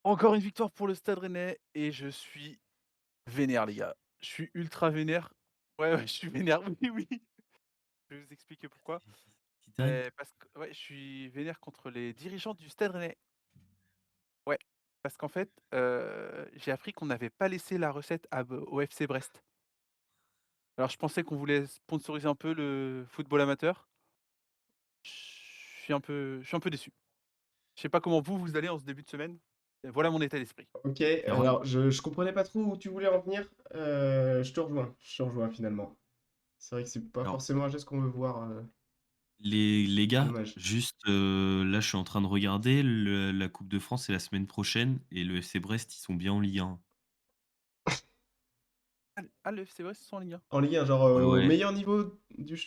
Encore une victoire pour le Stade Rennais et je suis vénère, les gars. Je suis ultra vénère. Ouais, ouais, je suis vénère, oui, oui. Je vais vous expliquer pourquoi. Qui t'arrive? Parce que ouais, je suis vénère contre les dirigeants du Stade Rennais. Ouais, parce qu'en fait, j'ai appris qu'on n'avait pas laissé la recette au FC Brest. Alors je pensais qu'on voulait sponsoriser un peu le football amateur. Je suis un peu déçu. Je sais pas comment vous allez en ce début de semaine. Et voilà mon état d'esprit. OK, Caron? alors je comprenais pas trop où tu voulais en venir. Je te rejoins finalement. C'est vrai que c'est pas Alors, forcément un geste qu'on veut voir, les c'est gars, dommage. juste, là, je suis en train de regarder la coupe de France, c'est la semaine prochaine et le FC Brest, ils sont bien en Ligue 1. Le FC Brest, ils sont en Ligue 1? En Ligue 1, genre, Ouais, au ouais. meilleur niveau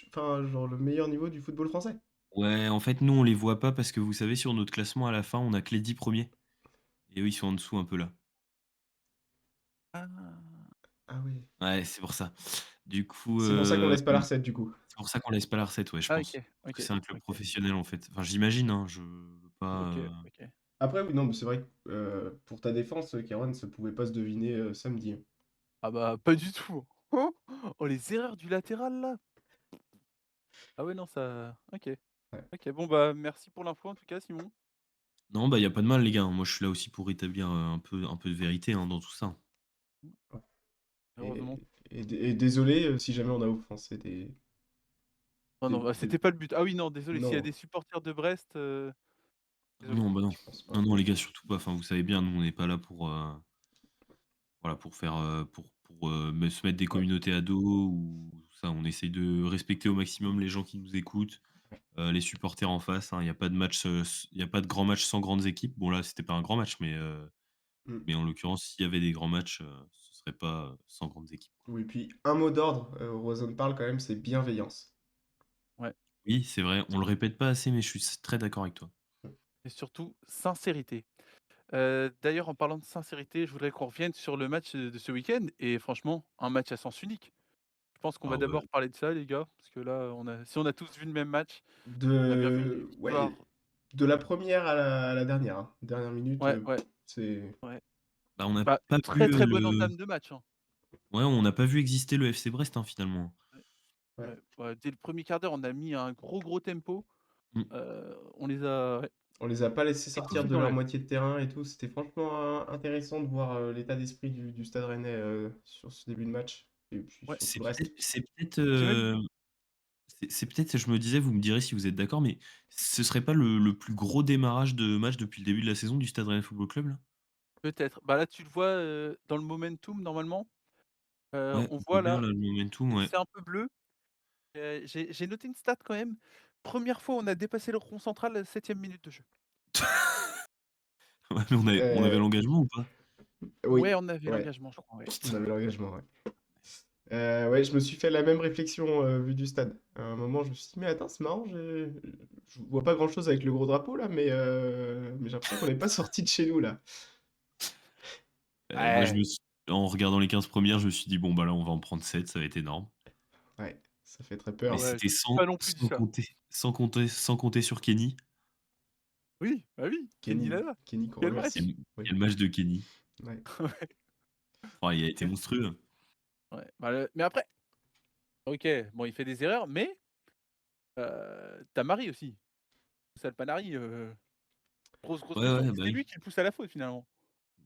enfin, genre le meilleur niveau du football français? Ouais, en fait, nous, on les voit pas parce que vous savez, sur notre classement, à la fin, on a que les 10 premiers et eux, ils sont en dessous un peu là. Ah! Ah oui. Ouais, c'est pour ça. Du coup, C'est pour ça qu'on laisse pas la recette du coup? c'est pour ça qu'on laisse pas la recette, ouais, je Ah OK, pense. Parce que OK, c'est un club OK, professionnel, en fait. Enfin, j'imagine, hein, je veux pas, OK, OK. Après oui, non, mais c'est vrai que, pour ta défense, Kerouan, ça pouvait pas se deviner, samedi, hein. Ah bah, pas du tout. Oh! Oh les erreurs du latéral là! Ah ouais non ça OK. Ouais. OK, bon bah, merci pour l'info en tout cas Simon. non, bah, il y a pas de mal, les gars, hein. Moi, je suis là aussi pour rétablir, un peu de vérité, hein, dans tout ça. Ouais. Heureusement. Et désolé, si jamais on a offensé Oh non, bah, des c'était pas le but. Ah oui non, désolé, s'il y a non, des supporters de Brest, désolé. Non, bah, non. je pense pas. Non, non, les gars, surtout pas. Enfin, vous savez bien, nous, on n'est pas là pour, voilà, pour faire, me se mettre des Ouais. communautés à dos ou tout ça. On essaye de respecter au maximum les gens qui nous écoutent, les supporters en face, hein. Il y a pas de match, il y a pas de grand match sans grandes équipes. Bon, là, c'était pas un grand match, Mmh. mais en l'occurrence, s'il y avait des grands matchs, ce serait pas, sans grandes équipes, quoi. Oui, puis un mot d'ordre, Roison parle quand même, c'est bienveillance. Ouais Oui, c'est vrai, on le répète pas assez, mais je suis très d'accord avec toi. et surtout sincérité. D'ailleurs en parlant de sincérité, je voudrais qu'on revienne sur le match, de ce week-end et franchement, un match à sens unique. Je pense qu'on va Ah ouais. d'abord parler de ça les gars, parce que là, si on a tous vu le même match, on a bien vu une Ouais, victoire. de la première à la dernière, hein. Dernière minute, Ouais, ouais, c'est ouais. Bah, on n'a Bah, pas une vu, très, très bonne entame de match, hein. ouais, on n'a pas vu exister le FC Brest, hein, finalement. Ouais, ouais. ouais, ouais, dès le premier quart d'heure, on a mis un gros, gros tempo. Mmh. On les a ouais, On les a pas laissés sortir étouffés de dans leur l'aile. moitié de terrain et tout. C'était franchement intéressant de voir l'état d'esprit du Stade Rennais sur ce début de match. Et puis Ouais, sur tout le reste. C'est peut-être, j'ai même c'est peut-être, je me disais, vous me direz si vous êtes d'accord, mais ce serait pas le plus gros démarrage de match depuis le début de la saison du Stade Rennais Football Club, là? peut-être. Bah, là, tu le vois, dans le momentum normalement, Ouais, on on voit voit bien là, là le momentum, ouais. c'est un peu bleu. J'ai noté une stat quand même. Première fois, on a dépassé le rond central à la 7e minute de jeu. Ouais, mais on avait Euh, l'engagement ou pas? Ouais, oui, on avait ouais, l'engagement, je crois, ouais. on Putain, avait l'engagement, ouais. Ouais, je me suis fait la même réflexion vu du stade. À un moment, je me suis dit, mais attends, c'est marrant, je vois pas grand-chose avec le gros drapeau là, mais j'ai l'impression qu'on n'est pas sorti de chez nous là. moi, Ouais, en regardant les 15 premières, je me suis dit: «Bon, bah, là, on va en prendre 7, ça va être énorme». Ouais, ça fait très Mais peur. ouais, c'était j'ai pas non plus dit ça. sans compter sur Kenny. Oui, bah oui, Kenny Kenny, Lala. Kenny qu'on Quel match! remercie. Oui, Quel match de Kenny. ouais. Ouais, Oh, il a été monstrueux. ouais. Bah, mais après, OK, bon, il fait des erreurs, mais tu Marie aussi. Sal Panari, grosse, grosse Ouais, pression ouais, et bah, c'est oui. lui qui le pousse à la faute finalement.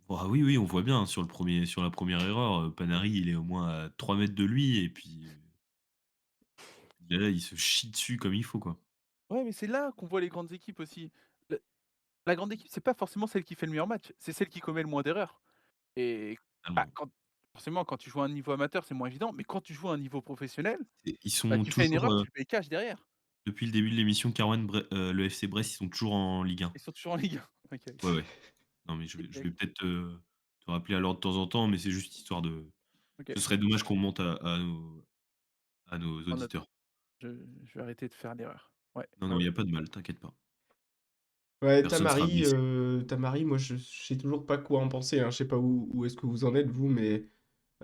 Ah oui, oui, on voit bien, hein, sur la première erreur, Panary, il est au moins à 3 mètres de lui et puis, là, il se chie dessus comme il faut, quoi. Ouais, mais c'est là qu'on voit les grandes équipes aussi. Le La grande équipe, c'est pas forcément celle qui fait le meilleur match, c'est celle qui commet le moins d'erreurs et bah, Totalement. quand forcément, quand tu joues à un niveau amateur, c'est moins évident, mais quand tu joues à un niveau professionnel, Et ils bah, sont tu fais une toujours, erreur, tu le payes cash derrière. depuis le début de l'émission, le FC Brest, ils sont toujours en Ligue 1. Ils sont toujours en Ligue 1. OK, Ouais, OK. ouais. Non, mais je OK, vais peut-être te rappeler à l'ordre de temps en temps, mais c'est juste histoire de OK. ce serait dommage qu'on monte à nos En note. auditeurs. Je vais arrêter de faire l'erreur. Ouais, Non, ouais, non, il y ouais. a pas de mal, t'inquiète pas. Ouais, Personne sera blessé. Ta Marie, moi je sais toujours pas quoi en penser, hein. Je sais pas où est-ce que vous en êtes vous, mais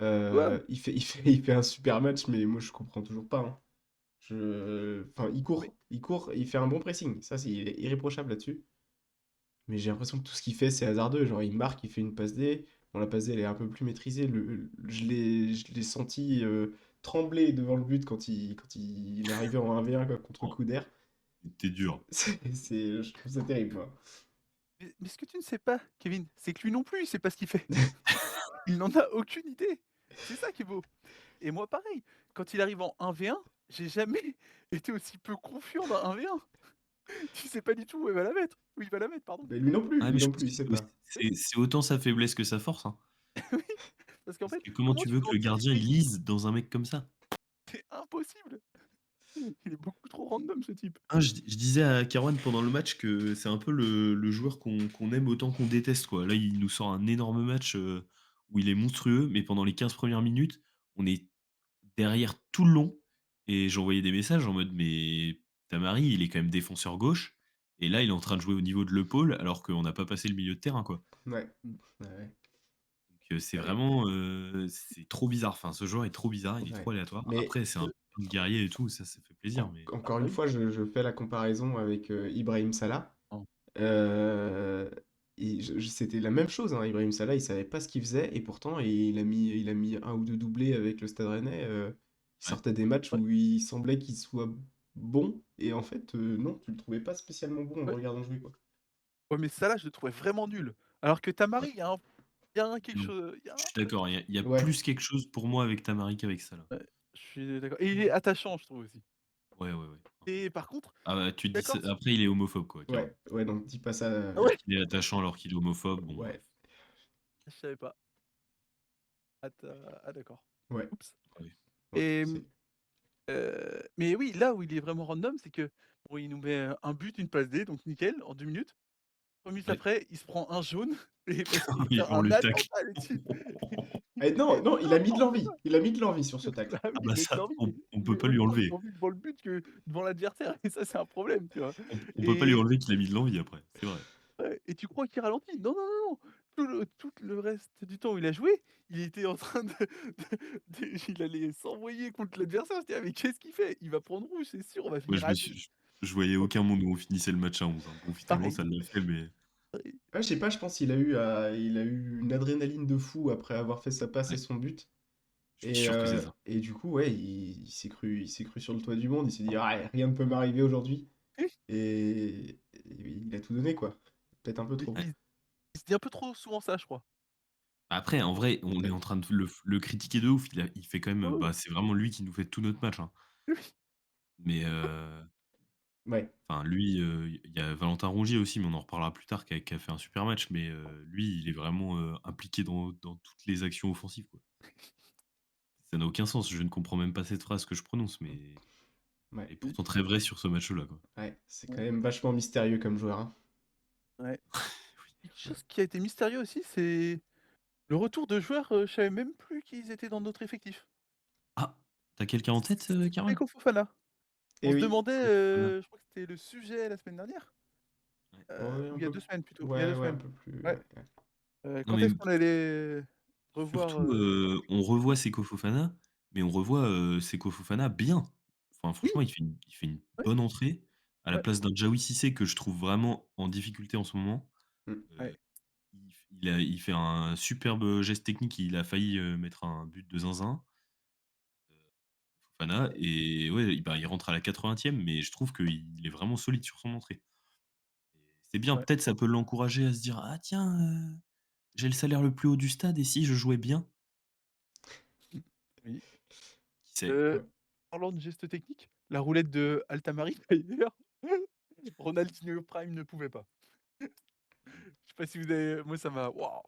Ouais, il fait un super match, mais moi je comprends toujours pas, hein. Enfin, mais il court, il fait un bon pressing. Ça, c'est il est irréprochable là-dessus. mais j'ai l'impression que tout ce qu'il fait, c'est hasardeux. Genre, il marque, il fait une passe D. Bon, la passe D, elle est un peu plus maîtrisée. Je l'ai senti trembler devant le but quand il est arrivé en 1v1 quoi, contre Oh, Couder. t'es dur. Je trouve ça terrible, moi. Mais ce que tu ne sais pas, Kevin, c'est que lui non plus, il sait pas ce qu'il fait. Il n'en a aucune idée. C'est ça qui est beau. Et moi, pareil, quand il arrive en 1v1, j'ai jamais été aussi peu confiant dans 1v1. Tu sais pas du tout où il va la mettre. Où il va la mettre, pardon. Mais lui non plus, Ouais, lui mais je non pense plus, il que sait c'est aussi pas. c'est autant sa faiblesse que sa force, hein. Oui, parce qu'en Parce fait, que comment comment tu tu veux peux que le gardien, il anticiper? lise dans un mec comme ça? C'est impossible. Il est beaucoup trop random, ce type. Ah, je disais à Kerwan pendant le match que c'est un peu le joueur qu'on aime autant qu'on déteste, quoi. Là, il nous sort un énorme match, où il est monstrueux, mais pendant les 15 premières minutes, on est derrière tout le long et j'envoyais des messages en mode: «Mais Tamari, il est quand même défenseur gauche et là, il est en train de jouer au niveau de l'épaule alors qu'on n'a pas passé le milieu de terrain, quoi». Ouais. Mmh. Ouais, ouais. Donc c'est Ouais. vraiment, c'est trop bizarre. Enfin, ce joueur est trop bizarre, il est Ouais. trop aléatoire. Mais Après, c'est un guerrier et tout, ça fait plaisir, mais Ah encore bah une oui. fois, je fais la comparaison avec Ibrahim Salah. Oh. Euh, C'était la même chose, hein. Ibrahim Salah, il savait pas ce qu'il faisait et pourtant il a mis un ou deux doublés avec le Stade Rennais. Il ouais. sortait des matchs Ouais, où il semblait qu'il soit bon et en fait, non, tu le trouvais pas spécialement bon en le ouais. regardant jouer, quoi. Ouais, mais ça là, je le trouvais vraiment nul. Alors que Tamari, Ouais. il y a quelque Non, chose, il y a je un suis truc. d'accord, il y a Ouais. plus quelque chose pour moi avec Tamari qu'avec Salah. Ouais, je suis d'accord. Et il est attachant, je trouve aussi. Ouais, ouais, ouais. Et par contre, Ah bah, tu te dis ça d'accord. après il est homophobe quoi, Keran. Ouais. Ouais, donc dis pas ça. Ah ouais? Il est attachant alors qu'il est homophobe, bon Ouais. bref. Je savais pas. Ah d'accord. Ouais. Oups. Ouais. Ouais. Et C'est. mais oui, là où il est vraiment random, c'est que bon, il nous met un but, une passe D, donc nickel, en 2 minutes. 3 minutes Ouais. après, il se prend un jaune et parce qu'il Oui, fait on un le tacle. attentat là-dessus. Eh, non, non, il a mis de Non, fais l'envie. Il a mis de l'envie sur ce tacle. ah oui, Ah il bah met de ça, l'envie, mais on il peut met pas lui autant enlever. d'envie devant le but que devant l'adversaire et ça, c'est un problème, tu vois? On peut pas lui Et enlever qu'il a mis de l'envie après, c'est vrai. ouais et tu crois qu'il ralentit? Non, non, non, non! Tout le reste du temps où il a joué, il était en train il allait s'envoyer contre l'adversaire. Je dis: «Ah mais qu'est-ce qu'il fait? Il va prendre rouge, c'est sûr, on va Moi finir à 10». je voyais aucun monde où on finissait le match à 11, hein. Bon finalement Pareil, ça l'a fait mais pareil. Ouais, je sais pas, je pense qu'il a eu une adrénaline de fou après avoir fait sa passe et ouais, son but. je suis Et, sûr que c'est euh, ça. et du coup, ouais, il s'est cru sur le toit du monde. Il s'est dit, ah, rien ne peut m'arriver aujourd'hui. Et il a tout donné, quoi. Peut-être un peu Mais trop. Ouais. il se dit un peu trop souvent ça, je crois. Après en vrai, on est en Peut-être. train de le critiquer de ouf, il fait quand même, Ouais, ouais. bah, c'est vraiment lui qui nous fait tout notre match, hein. Oui, oui. Mais Ouais. enfin lui, il y a Valentin Rongier aussi, mais on en reparlera plus tard, qui a fait un super match, mais lui, il est vraiment, impliqué dans toutes les actions offensives, quoi. Ça n'a aucun sens, je ne comprends même pas cette phrase que je prononce, mais Ouais. elle est pourtant très vraie sur ce match-là, quoi. Ouais. C'est quand Ouais, même vachement mystérieux comme joueur, hein. ouais. Quelque chose qui a été mystérieux aussi, c'est le retour de joueurs, je savais même plus qu'ils étaient dans notre effectif. Ah! Tu as quelqu'un en tête, Caroline? Seko Fofana. On Et se oui. demandait, Fofana. je crois que c'était le sujet la semaine dernière, Ouais. Ouais, ou un il y a peu. 2 semaines plutôt, il y a Ouais, 2 ouais, un semaines. peu plus. Ouais, Ouais, ouais. Non quand mais est-ce qu'on allait revoir, surtout, on revoit Seko Fofana, mais on revoit, Seko Fofana bien. Enfin oui, franchement, il fait une ouais, bonne entrée à la ouais, place d'un Djawi Cissé que je trouve vraiment en difficulté en ce moment. Mm. Heu, ouais, il fait un superbe geste technique, il a failli, mettre un but de zinzin, Fofana et ouais, bah, il rentre à la 80e mais je trouve qu'il est vraiment solide sur son entrée. Et c'est bien, ouais, peut-être ça peut l'encourager à se dire: «Ah tiens, j'ai le salaire le plus haut du stade et si je jouais bien?» oui. Qui sait? Heu, Ouais. Parlant de gestes techniques, la roulette de Altamari d'ailleurs, Ronaldinho Prime ne pouvait pas. Je sais pas si vous avez moi ça m'a waouh!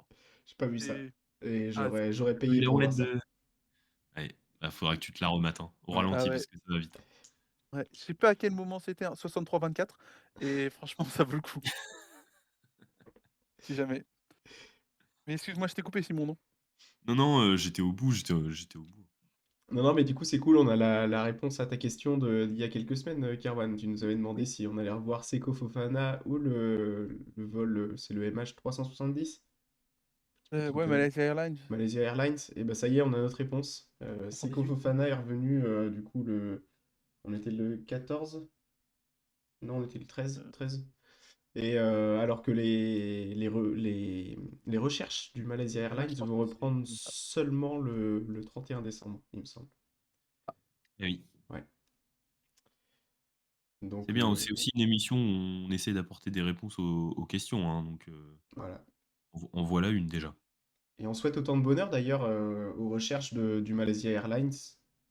J'ai pas vu ça. C'est Et ah j'aurais Tu as vu payé la pour voir roulette ça. de ouais, bah, faudra que tu te la remates, hein, au Ouais. ah ralenti ouais, parce que ça va vite, hein. ouais, je sais pas à quel moment c'était, hein, 63-24 et franchement ça vaut le coup, si jamais. Mais excuse-moi, je t'ai coupé Simon, non? Non, non, j'étais au bout, j'étais au bout. Non, non, mais du coup, c'est cool. On a la réponse à ta question d'il y a quelques semaines, Kerwan. Tu nous avais demandé Oui. si on allait revoir Seko Fofana ou le vol, c'est le MH370, pas trop Ouais, connu. Malaysia Airlines. Malaysia Airlines. Et ben ça y est, on a notre réponse. Seko 98. Fofana est revenu, du coup, on était le 14. Non, on était le 13. Heu, 13. Et alors que les recherches du Malaysia Ouais, Airlines je pense vont que c'est reprendre comme ça. seulement le 31 décembre, il me semble. Eh oui. Ouais. C'est Donc bien, c'est aussi une émission où on essaie d'apporter des réponses aux questions, hein, donc voilà. en voilà une déjà. Et on souhaite autant de bonheur d'ailleurs aux recherches du Malaysia Airlines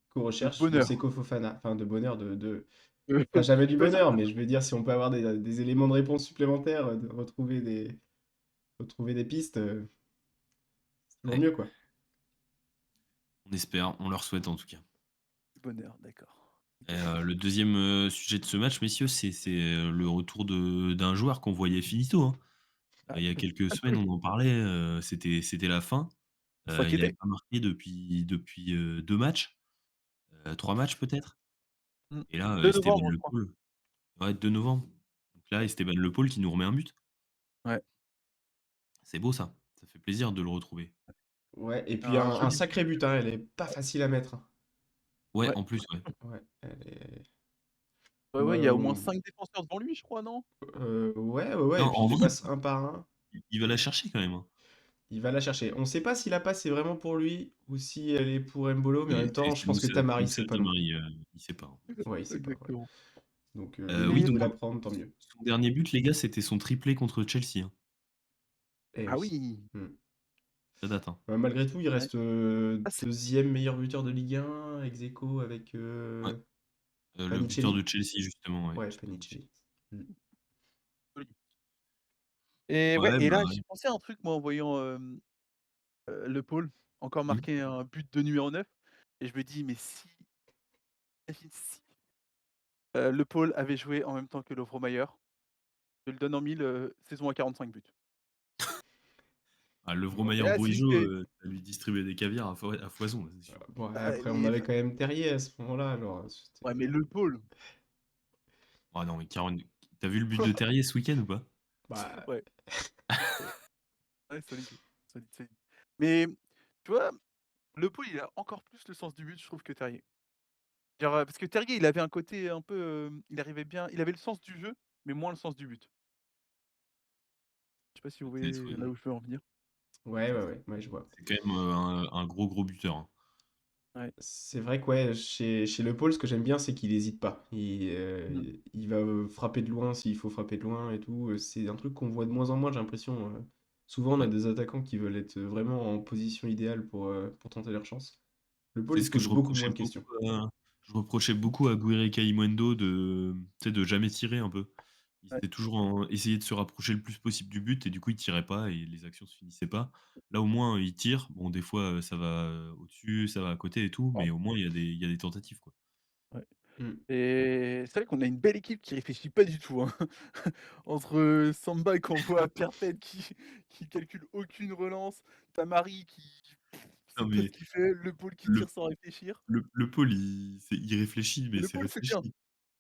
qu'aux De recherches de bonheur. Seko Fofana. Enfin, de bonheur, pas jamais du Ouais, ça bonheur, mais je veux dire, si on peut avoir des éléments de réponse supplémentaires, de retrouver des pistes, c'est toujours Ouais, mieux, quoi. on espère, on leur souhaite en tout cas. du bonheur, d'accord. Et OK. le deuxième sujet de ce match, messieurs, c'est le retour d'un joueur qu'on voyait finito, hein. Ah, Il y a quelques semaines, on en parlait, c'était la fin. Il n'avait Paquetá. pas marqué depuis 2 matchs, 3 matchs peut-être. Mmh. Et là, 2 Esteban novembre, je Le crois. Paul, ouais, 2 novembre. Donc là, Ouais. Esteban Le Paul qui nous remet un but. Ouais. C'est beau ça. Ça fait plaisir de le retrouver. Ouais, et puis Un un joli but. sacré but, hein, elle est pas facile à mettre, hein. Ouais, Ouais. en plus, ouais. Ouais, elle est... Ouais, Moi, ouais, il y a au moins 5 défenseurs devant lui, je crois, non? ouais, ouais, ouais, Non, et puis en il les vrai, passe un par un. il va la chercher quand même, hein. Il va la chercher. On sait pas si la passe est vraiment pour lui ou si elle est pour Mbolo, mais en Oui, même temps, je c'est pense que Tamari Moussa sait pas non plus. Tamari, il sait pas, hein. Ouais, il sait pas, ouais. Exactement. Donc, lui, Oui, il Et peut donc la prendre, tant mieux. son dernier but, les gars, c'était son triplé contre Chelsea, hein. Eh ah oui. oui! Hmm. Ça date, hein. Malgré tout, il Ouais. reste Ah, c'est deuxième meilleur buteur de Ligue 1, ex aequo avec Ouais, le buteur Panicelli. de Chelsea justement, ouais, Ouais, Panic. Panicelli. Hmm. joli. Et ouais, Ouais, et bah, là, ouais. j'ai pensé à un truc, moi, en voyant, Le Paul encore Mmh. marquer un but de numéro 9 et je me dis: «Mais si, imagine si, Le Paul avait joué en même temps que Lovro Mayer, je le donne en 1000, saison à 45 buts». Ah, Et Levro-Mayer là, s'il Bourigeaud, fait ça lui distribuait des caviars à foison, c'est sûr. Bon, ah après, on mais avait enfin, quand même Terrier à ce moment-là, alors ouais, mais c'était... Le Paul, Ah non, mais Caron, tu vu le but de Terrier ce week-end ou pas? Bah, ouais, ouais, ouais, solide, solide, solide. Mais tu vois, Le Paul, il a encore plus le sens du but, je trouve, que Terrier. Genre, parce que Terrier, il avait un côté un peu, il arrivait bien, il avait le sens du jeu, mais moins le sens du but. Je sais pas si vous Peut-être, voyez là oui. où je veux en venir? ouais, ouais, ouais, ouais, je vois. C'est quand même, un gros buteur, hein. Ouais. C'est vrai que ouais, chez Le Paul, ce que j'aime bien, c'est qu'il hésite pas. Mmh. Il va frapper de loin s'il faut frapper de loin et tout. C'est un truc qu'on voit de moins en moins, j'ai l'impression. Souvent, on a Ouais. des attaquants qui veulent être vraiment en position idéale pour tenter leur chance. Le Paul, C'est il se ce que pose beaucoup moins de questions. je reprochais beaucoup à Guiri Kaimuendo de, tu sais, de jamais tirer un peu. Il Ouais. était toujours en essayer de se rapprocher le plus possible du but et du coup, il tirait pas et les actions se finissaient pas. Là, au moins, il tire. Bon, des fois, ça va, au-dessus, ça va à côté et tout, Ouais. mais au moins, il y a des tentatives, quoi. Ouais. Mm. Et c'est vrai qu'on a une belle équipe qui réfléchit pas du tout, hein. Entre, Samba qu'on voit perpète qui calcule aucune relance, Tamari qui Non, sait pas ce mais qu'il fait, Le Paul qui le tire sans réfléchir. le Paul, il réfléchit, Et mais Le c'est Paul, c'est bien. réfléchi.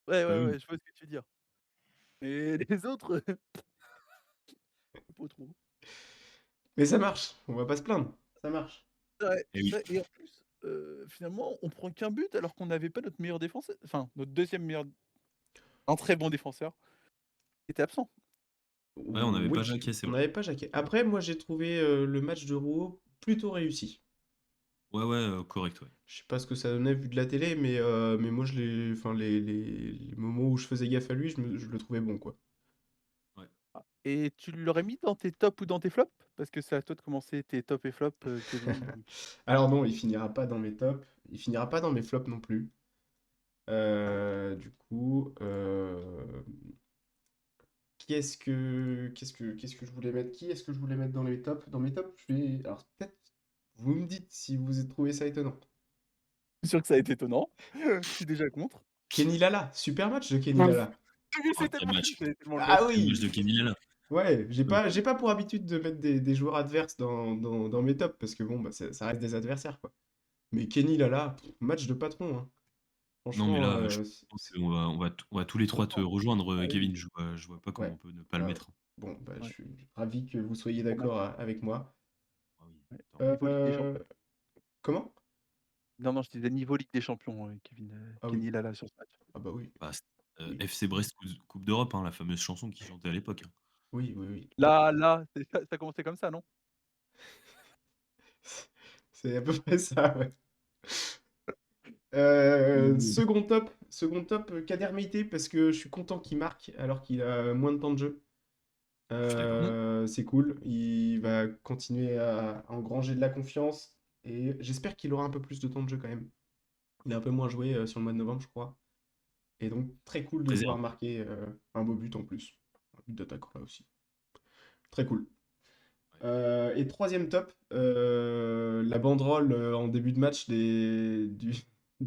Ouais, Bah ouais, oui. ouais, je vois ce que tu veux dire. Mais les autres, pas trop. Mais ça marche, on va pas se plaindre. Ça marche. Ouais, Eh oui. ouais et en plus, finalement, on prend qu'un but alors qu'on n'avait pas notre meilleur défenseur, enfin notre deuxième meilleur, un très bon défenseur qui était absent. Ouais, on n'avait pas Oui, Jacquet, c'est on vrai. n'avait pas Jacquet. Après, moi, j'ai trouvé le match de Rouault plutôt réussi. Ouais, ouais, correct, ouais. Je sais pas ce que ça donnait vu de la télé, mais moi, enfin, les moments où je faisais gaffe à lui, je le trouvais bon, quoi. Ouais. Ah et tu l'aurais mis dans tes tops ou dans tes flops? Parce que c'est à toi de commencer tes tops et flops, Kevin, donc Alors non, il finira pas dans mes tops, il finira pas dans mes flops non plus. Du coup, qu'est-ce que je voulais mettre? Qui est-ce que je voulais mettre dans les tops? Dans mes tops, je vais... Alors peut-être, vous me dites si vous avez trouvé ça étonnant. je suis sûr que ça a été étonnant. Je suis déjà contre. Kenny Lala, super match de Kenny Mince. Lala. Mais Ah, c'est tellement triste, j'allais tellement le Ah mettre. quel match de oui! Kenny Lala. Ouais, Mmh. j'ai pas pour habitude de mettre des joueurs adverses dans mes tops, parce que bon, bah, ça reste des adversaires, quoi. Mais Kenny Lala, match de patron, hein. Non, mais Franchement, là, je pense qu'on va tous les 3 te rejoindre, ah oui, Kevin. Je vois pas comment ouais. on peut ne pas le Ah, mettre, hein. bon, bah, je Ouais, suis ravi que vous soyez trop d'accord match. avec moi. Ah oui, Ouais. attends. Niveau Ligue des Euh, Champions. comment? Non, non, je disais niveau Ligue des Champions, Kevin, Ah oui, Kenny Lala sur ce match. ah bah oui. Bah, Oui. FC Brest coupe d'Europe, hein, la fameuse chanson qu'ils chantaient à l'époque, hein. Oui, oui, oui, tout à fait. Là, ça a commencé comme ça, non? C'est à peu près ça, ouais. 2nd top, Kader Meïté parce que je suis content qu'il marque alors qu'il a moins de temps de jeu. Je suis d'accord. Mmh. C'est cool, il va continuer à engranger de la confiance et j'espère qu'il aura un peu plus de temps de jeu quand même. Il a un peu moins joué, sur le mois de novembre, je crois et donc très cool de le voir Réserve. marquer, un beau but en plus. Un but d'attaquant là aussi. Très cool. Ouais. Et 3e top, la banderole, en début de match des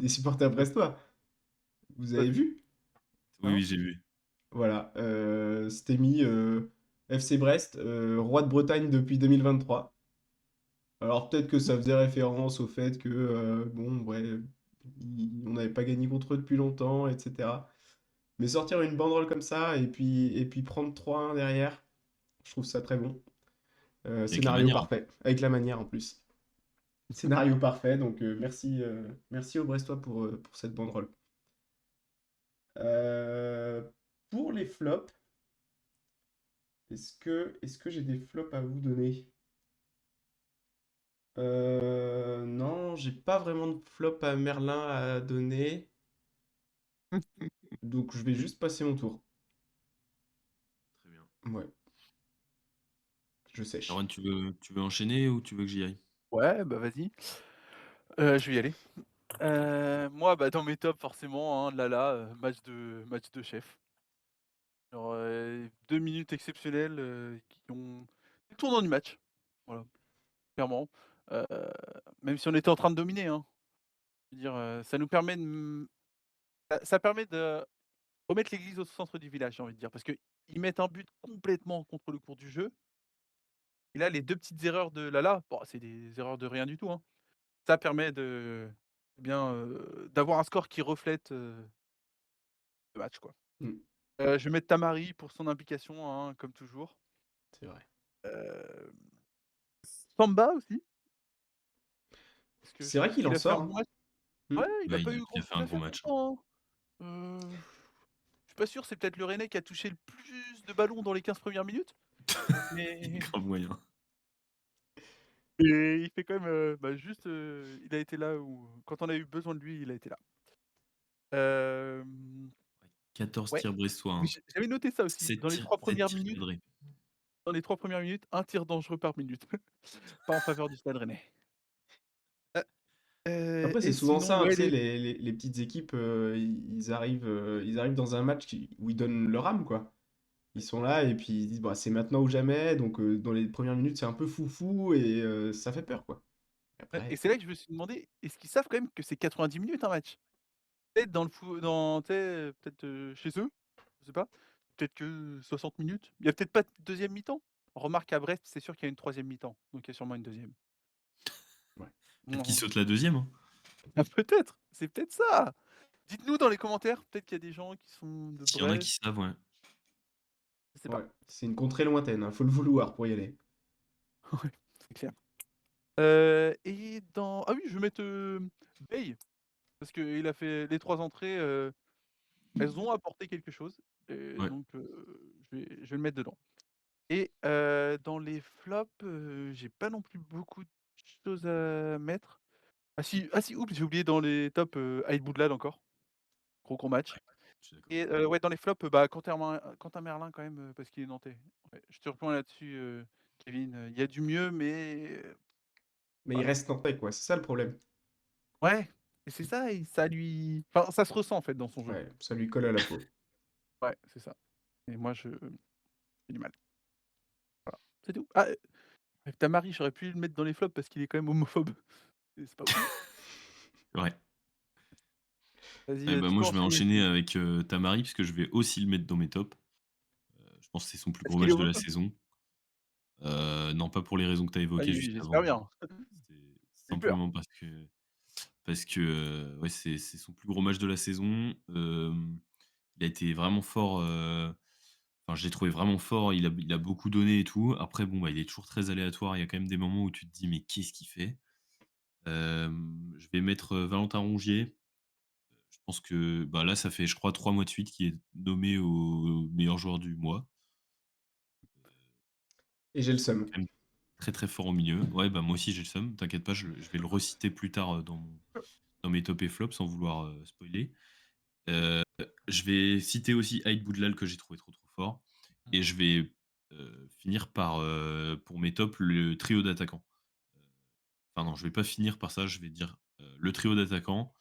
supporters brestois. Vous Pas avez vu. vu? Oui, Non? oui, j'ai vu. Voilà, c'était mis, FC Brest, roi de Bretagne depuis 2023. Alors peut-être que ça faisait référence au fait que, bon, ouais, on n'avait pas gagné contre eux depuis longtemps, etc. Mais sortir une banderole comme ça et puis prendre 3-1 derrière, je trouve ça très bon. Avec la Scénario manière, hein. parfait, avec la manière en plus. Scénario parfait, donc merci aux Brestois pour cette banderole. Euh, pour les flops, est-ce que j'ai des flops à vous donner? Non, j'ai pas vraiment de flop à Merlin à donner, donc je vais juste passer mon tour. Très bien. Ouais, je sèche. Erwan, tu veux enchaîner ou tu veux que j'y aille? Ouais, bah, vas-y. Je vais y aller. Moi, bah, dans mes tops forcément, hein, Lala, match de chef. Genre, 2 minutes exceptionnelles, qui ont le tournant du match. Voilà, clairement. Heu, Même si on était en train de dominer, hein. Je veux dire, ça nous permet de ça permet de remettre l'église au centre du village, j'ai envie de dire. Parce qu'ils mettent un but complètement contre le cours du jeu et là, les 2 petites erreurs de Lala, bon, c'est des erreurs de rien du tout, hein. Ça permet de d'avoir un score qui reflète, le match, quoi. Mm, Je vais mettre Tamari pour son implication, hein, comme toujours. c'est vrai. Hem, Samba aussi, parce que C'est je vrai trouve qu'il en qu'il a fait un sort, bon hein. match. Mm. Ouais, il a Ouais, pas il a eu il a grand fait il un a gros fait match. longtemps, hein. Je suis pas sûr, c'est peut-être le Rennais qui a touché le plus de ballons dans les 15 premières minutes, mais Grave moyen. et il fait quand même, bah, juste, il a été là où quand on a eu besoin de lui, il a été là. Hem, 14 ouais, tirs brestois, oui, hein. j'avais noté ça aussi. 7 tirs 7 tirs cadrés. Dans les 3 premières minutes, un tir dangereux par minute. Pas en faveur du Stade Rennais. Heu Après, c'est et souvent sinon, ça, hein, tu ouais, sais, les les petites équipes, ils arrivent dans un match où ils donnent leur âme, quoi. Ils sont là et puis ils disent, bah, c'est maintenant ou jamais, donc dans les premières minutes, c'est un peu foufou et ça fait peur, quoi. ouais et Après, c'est là que je me suis demandé, est-ce qu'ils savent quand même que c'est 90 minutes un match? Peut-être dans le fou dans tu sais, peut-être, chez eux, je sais pas. Peut-être que 60 minutes. Il y a peut-être pas de 2e mi-temps? Remarque à Brest, c'est sûr qu'il y a une 3e mi-temps, donc il y a sûrement une 2e. ouais. Peut-être qu'il Mmh. saute la deuxième, hein. Ah peut-être! C'est peut-être ça! Dites-nous dans les commentaires, peut-être qu'il y a des gens qui sont de S'il y en a qui Brest, savent, ouais. je sais pas. Ouais, c'est une contrée lointaine, hein, faut le vouloir pour y aller. Ouais, c'est clair. Et dans ah oui, je vais mettre, Bey, parce qu'il a fait les 3 entrées, elles ont apporté quelque chose et Ouais. donc je vais le mettre dedans. Et dans les flops, j'ai pas non plus beaucoup de choses à mettre. Ah si, oups, j'ai oublié dans les tops, Aïd Boudelal encore, gros match. Je suis d'accord. Et ouais, dans les flops, bah, Quentin Merlin quand même, parce qu'il est nantais. Ouais, je te rejoins là-dessus, Kevin, il y a du mieux mais Mais il voilà. reste nantais, quoi, c'est ça le problème. Ouais, et c'est ça et ça lui enfin, ça se ressent en fait dans son jeu. Ouais, ça lui colle à la peau. Ouais, c'est ça. Et moi j'ai du mal. Voilà, c'est tout. Ah, avec Tamari, j'aurais pu le mettre dans les flops parce qu'il est quand même homophobe et c'est pas ouf. C'est vrai. Vas-y, Et bah, tu moi, peux je vais enchaîner enchaîner sinon. avec, Tamari, parce que je vais aussi le mettre dans mes tops. Je pense que c'est son plus Est-ce gros qu'il est match de la homophobe? saison. Non, pas pour les raisons que tu as Ah évoquées oui, juste j'espère avant. bien. C'était J'ai eu peur. simplement parce que, ouais, c'est son plus gros match de la saison. Il a été vraiment fort, enfin, je l'ai trouvé vraiment fort. Il a beaucoup donné et tout. Après, bon, bah, il est toujours très aléatoire. Il y a quand même des moments où tu te dis: «Mais qu'est-ce qu'il fait?» Je vais mettre, Valentin Rongier. Je pense que, bah, là, ça fait, je crois, 3 mois de suite qu'il est nommé au meilleur joueur du mois. Et j'ai le Il est seum. quand même très, très fort au milieu. Ouais, bah, moi aussi j'ai le seum, t'inquiète pas, je vais le reciter plus tard, dans mes top et flops sans vouloir, spoiler. Heu, je vais citer aussi Aïd Boudlal que j'ai trouvé trop, trop fort et je vais, finir par, pour mes tops, le trio d'attaquants. Enfin non, je vais pas finir par ça, je vais dire, le trio d'attaquants,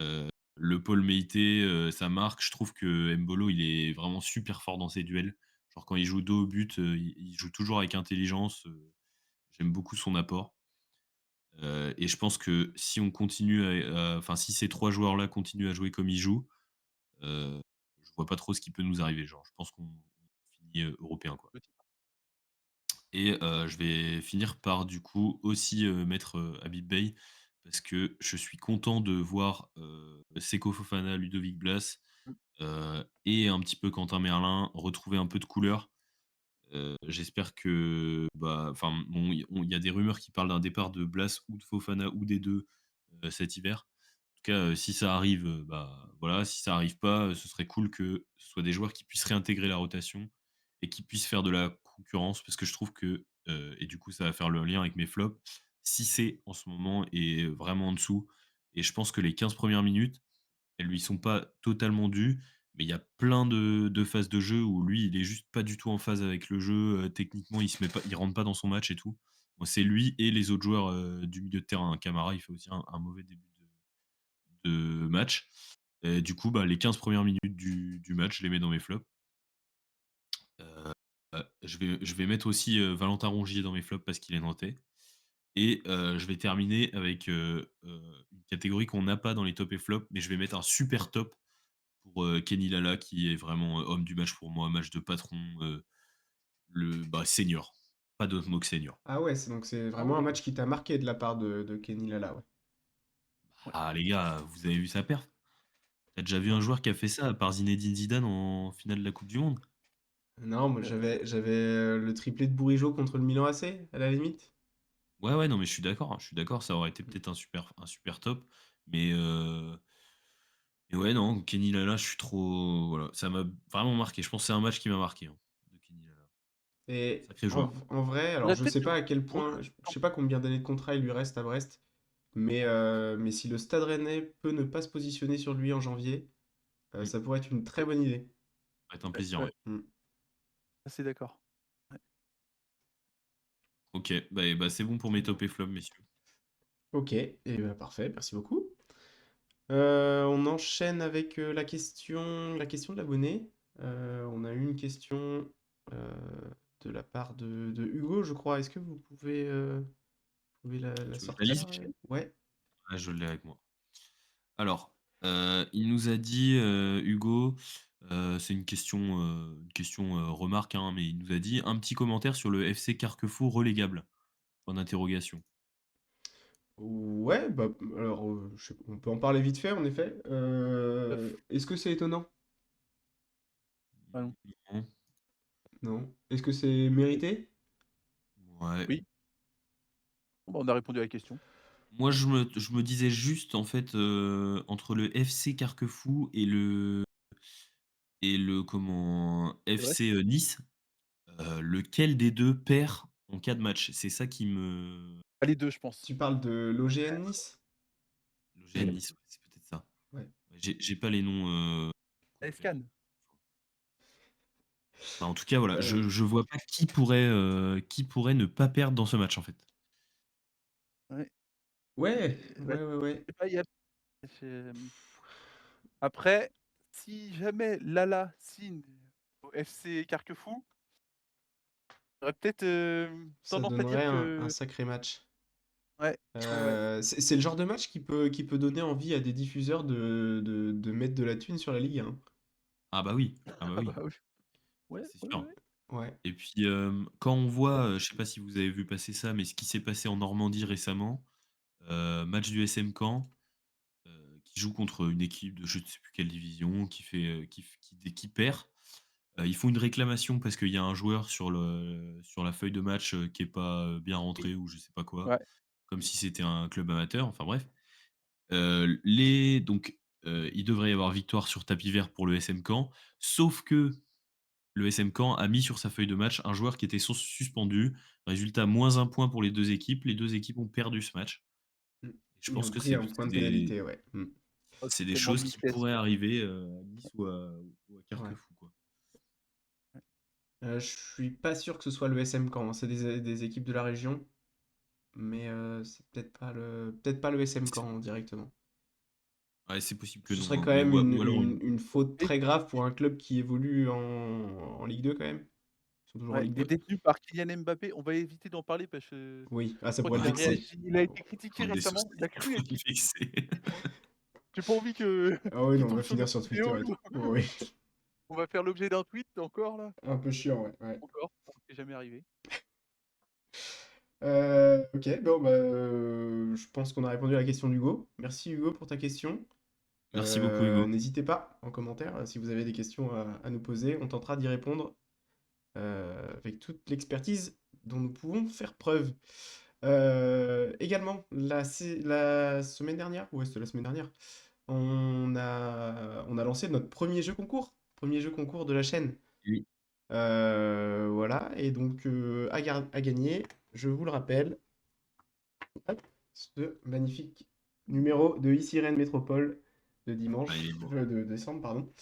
heu, le Paul Meïté, ça marque. Je trouve que Embolo, il est vraiment super fort dans ses duels. Genre quand il joue dos au but, il joue toujours avec intelligence, j'aime beaucoup son apport. Et je pense que si on continue enfin si ces 3 joueurs-là continuent à jouer comme ils jouent, Heu, je vois pas trop ce qui peut nous arriver, genre, je pense qu'on finit, européen, quoi. Et je vais finir par, du coup, aussi, mettre, Habib Beye parce que je suis content de voir, Seko Fofana, Ludovic Blas, et un petit peu Quentin Merlin retrouver un peu de couleur. J'espère que, bah, enfin, bon, il y a des rumeurs qui parlent d'un départ de Blas ou de Fofana ou des 2 cet hiver. En tout cas, si ça arrive, bah, voilà, si ça arrive pas, ce serait cool que ce soit des joueurs qui puissent réintégrer la rotation et qui puissent faire de la concurrence parce que je trouve que, et du coup, ça va faire le lien avec mes flops. Cissé, en ce moment, est vraiment en dessous et je pense que les 15 premières minutes, elles lui sont pas totalement dues, mais il y a plein de phases de jeu où lui, il est juste pas du tout en phase avec le jeu, techniquement, il rentre pas dans son match et tout. Moi, c'est lui et les autres joueurs, du milieu de terrain. Camara, il fait aussi un mauvais début de match et du coup, bah, les 15 premières minutes du match, je les mets dans mes flops. Heu je vais mettre aussi, Valentin Rongier dans mes flops parce qu'il est nantais et je vais terminer avec, une catégorie qu'on n'a pas dans les tops et flops, mais je vais mettre un super top pour, Kenny Lala qui est vraiment, homme du match pour moi, match de patron, senior. Pas d'autre mot que senior. Ah ouais, c'est donc c'est Ah vraiment un oui, match qui t'a marqué de la part de Kenny Lala, ouais. ouais. Ah les gars, vous avez vu sa perf? Tu as déjà vu Ah. un joueur qui a fait ça à part Zinedine Zidane en finale de la coupe du monde? Non, moi j'avais le triplé de Bourigeaud contre le Milan AC, à la limite. Ouais, ouais, non mais je suis d'accord, hein, je suis d'accord, ça aurait été peut-être un super top, mais ouais, non, Kenny Lala, je suis trop voilà, ça m'a vraiment marqué. Je pense que c'est un match qui m'a marqué, hein, de Kenny Lala. Et Sacré joueur. en vrai, Il alors faudrait je peut-être sais le pas à quel remettre point, je en sais pas combien d'années de contrat il lui reste à Brest, mais si le Stade Rennais peut ne pas se positionner sur lui en janvier, Mmh, ça pourrait être une très bonne idée. ça va être un ouais, plaisir, ouais, ouais. Mm. assez d'accord. Ouais. OK, bah, c'est bon pour mes top et flops, messieurs. Ok, et ben parfait, merci beaucoup. On enchaîne avec la question de l'abonné. On a eu une question euh, de la part de Hugo, je crois. Est-ce que vous pouvez la Tu veux que je la lise? sortir? Ouais. Ah, je l'ai avec moi. Alors, il nous a dit, Hugo, c'est une question, remarque, hein, mais il nous a dit: «Un petit commentaire sur le FC Carquefou relégable?» Point d'interrogation. Ouais, bah alors on peut en parler vite fait en effet. Neuf. Est-ce que c'est étonnant? Ah non. Non. Non. Est-ce que c'est mérité? Ouais. Oui, bon, bah, on a répondu à la question. Moi, je me disais juste, en fait, entre le FC Carquefou et le comment? C'est vrai? FC, Nice, lequel des 2 perd en cas de match? C'est ça qui me Ah, les 2, je pense. Tu parles de l'OGN Nice? l'OGN Nice, ouais, c'est peut-être ça. Ouais. Ouais, j'ai pas les noms, AS complets. Cannes. Bah, en tout cas, voilà, Euh, je vois pas qui pourrait ne pas perdre dans ce match, en fait. Ouais, ouais, et bah, ouais, ouais, ouais. je sais pas, il y a j'ai, après, si jamais Lala signe au FC Carquefou, j'aurais peut-être, Ça tendance à dire donnerait un que sacré match. ouais, ouais, ouais. C'est le genre de match qui peut donner envie à des diffuseurs de mettre de la thune sur la Ligue 1. Ah bah oui, ah bah Ah bah, oui, oui. ça Ouais, c'est ouais, sûr. ouais. Ouais. Et puis, quand on voit, je sais pas si vous avez vu passer ça, mais ce qui s'est passé en Normandie récemment, match du SM Caen, qui joue contre une équipe de je ne sais plus quelle division, qui fait, qui perd. Ils font une réclamation parce qu'il y a un joueur sur la feuille de match, qui est pas, bien Oui, rentré ou je sais pas quoi, ouais. comme si c'était un club amateur, enfin bref. Les donc, il devrait y avoir victoire sur tapis vert pour le SM Caen, sauf que le SM Caen a mis sur sa feuille de match un joueur qui était suspendu. Résultat, moins un point pour les 2 équipes. Les 2 équipes ont perdu ce match. Mmh. Je Ils pense ont que pris c'est un point de des pénalité, ouais. Oh, c'est c'est des tellement choses de qui vitesse. pourraient arriver, à Nice ou à Ouais. Carquefou, quoi. Je suis pas sûr que ce soit le SM Caen, hein. C'est des équipes de la région, mais c'est peut-être pas le SM C'est Caen directement. Ouais, c'est possible que Ce non, serait hein, quand mais même une, ou alors une, une une faute Et, très grave pour un club qui évolue en Ligue 2 quand même. Ils sont toujours en ouais, Ligue et 2. détenu par Kylian Mbappé. On va éviter d'en parler parce que je Oui, ah, ça crois pourrait qu'il te a ouais, vexer. réagi. Il a été critiqué on est des récemment. soucis, Il a cru on être est vexés. J'ai pas envie que Ah oui, qu'il non, on tombe va sur finir notre sur Twitter vidéo. et tout. Oui, On va faire l'objet d'un tweet encore là. un peu chiant, ouais. Ouais. Encore, ça m'est jamais arrivé. Ok, bon, bah, je pense qu'on a répondu à la question d'Hugo. Merci Hugo pour ta question. Merci beaucoup, Hugo. N'hésitez pas en commentaire si vous avez des questions à nous poser. On tentera d'y répondre avec toute l'expertise dont nous pouvons faire preuve. Également, la semaine dernière, ouais, c'était la semaine dernière, on a lancé notre premier jeu concours de la chaîne. Oui, Voilà, et donc à gagner, je vous le rappelle, hop, ce magnifique numéro de Ici Rennes Métropole de ah, il est dimanche, beau. de décembre, pardon.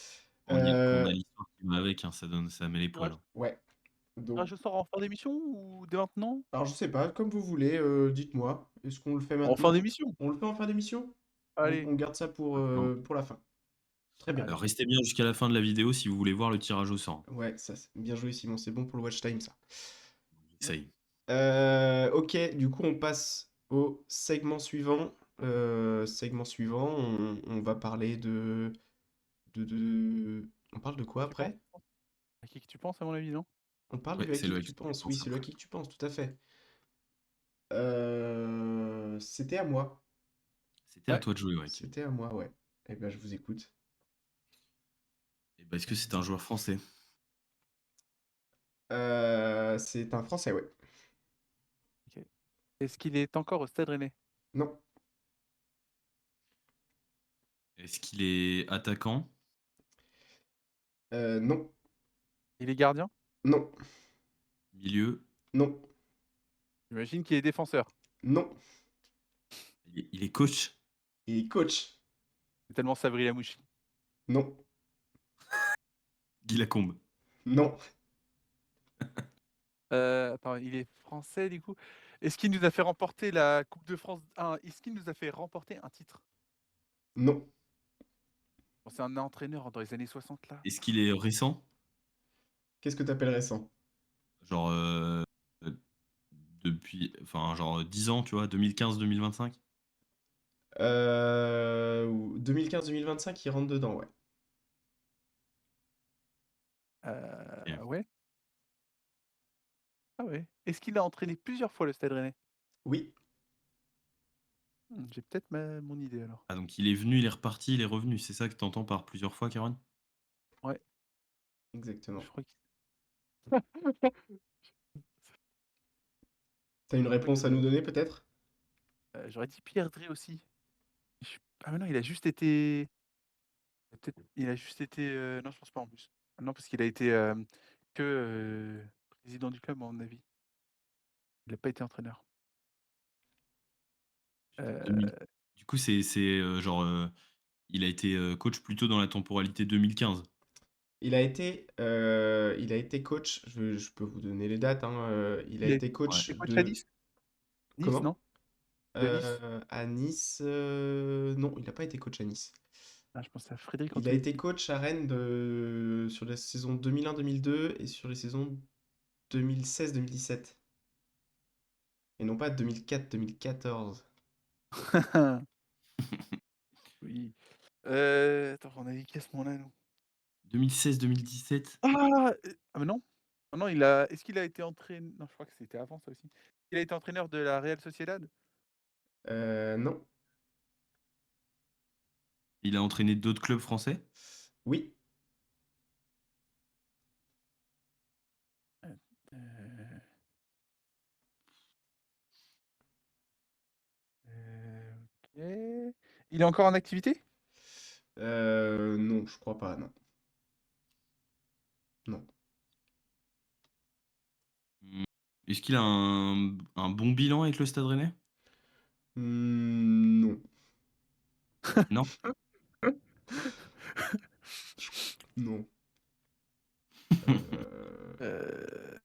Quand on Euh, a l'histoire qui va avec, hein, ça met les poils, Tirage hein. ouais, donc, tirage au sort en fin d'émission ou dès maintenant? alors je sais pas, comme vous voulez, dites-moi, est-ce qu'on le fait En fin maintenant? d'émission. On le fait en fin d'émission? On, Allez. on garde ça Maintenant. pour la fin. Très bien. Allez. Restez bien jusqu'à la fin de la vidéo si vous voulez voir le tirage au sort. Ouais, ça, c'est bien joué Simon, c'est bon pour le watch time ça. Essaye. Ok, du coup on passe au segment suivant. On va parler On parle de quoi Tu penses? après? À qui que tu penses à mon avis, non? On parle Ouais, du à c'est qui le que à tu qui tu penses. Oui, penses c'est le à après. qui que tu penses, tout à fait. C'était à moi. C'était à Ouais. toi de jouer, ouais. C'était à moi, ouais. Eh ben, je vous écoute. Et bah, est-ce que c'est un joueur français? C'est un Français, ouais. Ok. Est-ce qu'il est encore au Stade Rennais? Non, Est-ce qu'il est attaquant? non, Il est gardien? non, Milieu? non, J'imagine qu'il est défenseur. non. Il est coach? Il est coach. C'est tellement Sabri Lamouchi. Non, Guy Lacombe? non, Attends, il est français du coup. Est-ce qu'il nous a fait remporter la Coupe de France? Est-ce qu'il nous a fait remporter un titre? non. Bon, c'est un entraîneur dans les années 60 là. Est-ce qu'il est récent? Qu'est-ce que t'appelles récent? Genre, depuis enfin, genre, 10 ans, tu vois? 2015-2025? 2015-2025, il rentre dedans, ouais. OK. Ouais. Ah ouais. Est-ce qu'il a entraîné plusieurs fois le Stade Rennais? Oui, J'ai peut-être mon idée alors. Ah donc il est venu, il est reparti, il est revenu, c'est ça que tu entends par plusieurs fois, Caron? Ouais, exactement. je crois qu'il T'as une je crois réponse à nous que donner peut-être? j'aurais dit Pierre Drey aussi. Ah mais non, il a juste été. Il a juste été. Non, je pense pas en plus. Non, parce qu'il a été que président du club, à mon avis. Il n'a pas été entraîneur. Putain, 2000 Euh, du coup, genre, il a été, coach plutôt dans la temporalité 2015? Il a été coach, je peux vous donner les dates, hein, il a il a été Ouais. coach été coach à de... Nice? Nice, Comment? non? De Nice? À Nice, non, il n'a pas été coach à Nice. Ah, je pense à Frédéric Il a été Antonetti. coach à Rennes sur la saison 2001-2002 et sur les saisons 2016-2017. Et non pas 2004-2014. Oui. Attends, on a dit qui à ce moment-là, nous? 2016-2017? Ah mais non. Ah non, il a. Est-ce qu'il a été entraîneur? Non, je crois que c'était avant ça aussi. Il a été entraîneur de la Real Sociedad? Non. Il a entraîné d'autres clubs français? Oui. Euh, OK. Il est encore en activité? Non, je crois pas, non. Non. Mmh. Est-ce qu'il a un bon bilan avec le Stade Rennais? Non. Non? Non. Heu,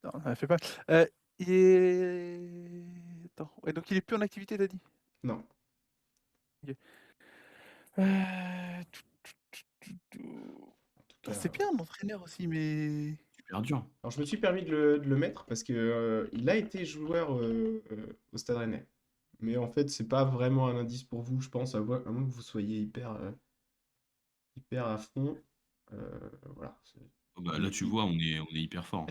non, ça fait pas. Il est attends, ouais, donc il est plus en activité, tu dit? Non. OK. Tout, En tout ah, cas, c'est bien l'entraîneur aussi, mais Super dur. alors je me suis permis de le mettre parce que il a été joueur au Stade Rennais. Mais en fait, c'est pas vraiment un indice pour vous, je pense, à moins que vous soyez hyper à fond. Voilà. Oh bah, là, Il- tu il- vois, on est hyper fort.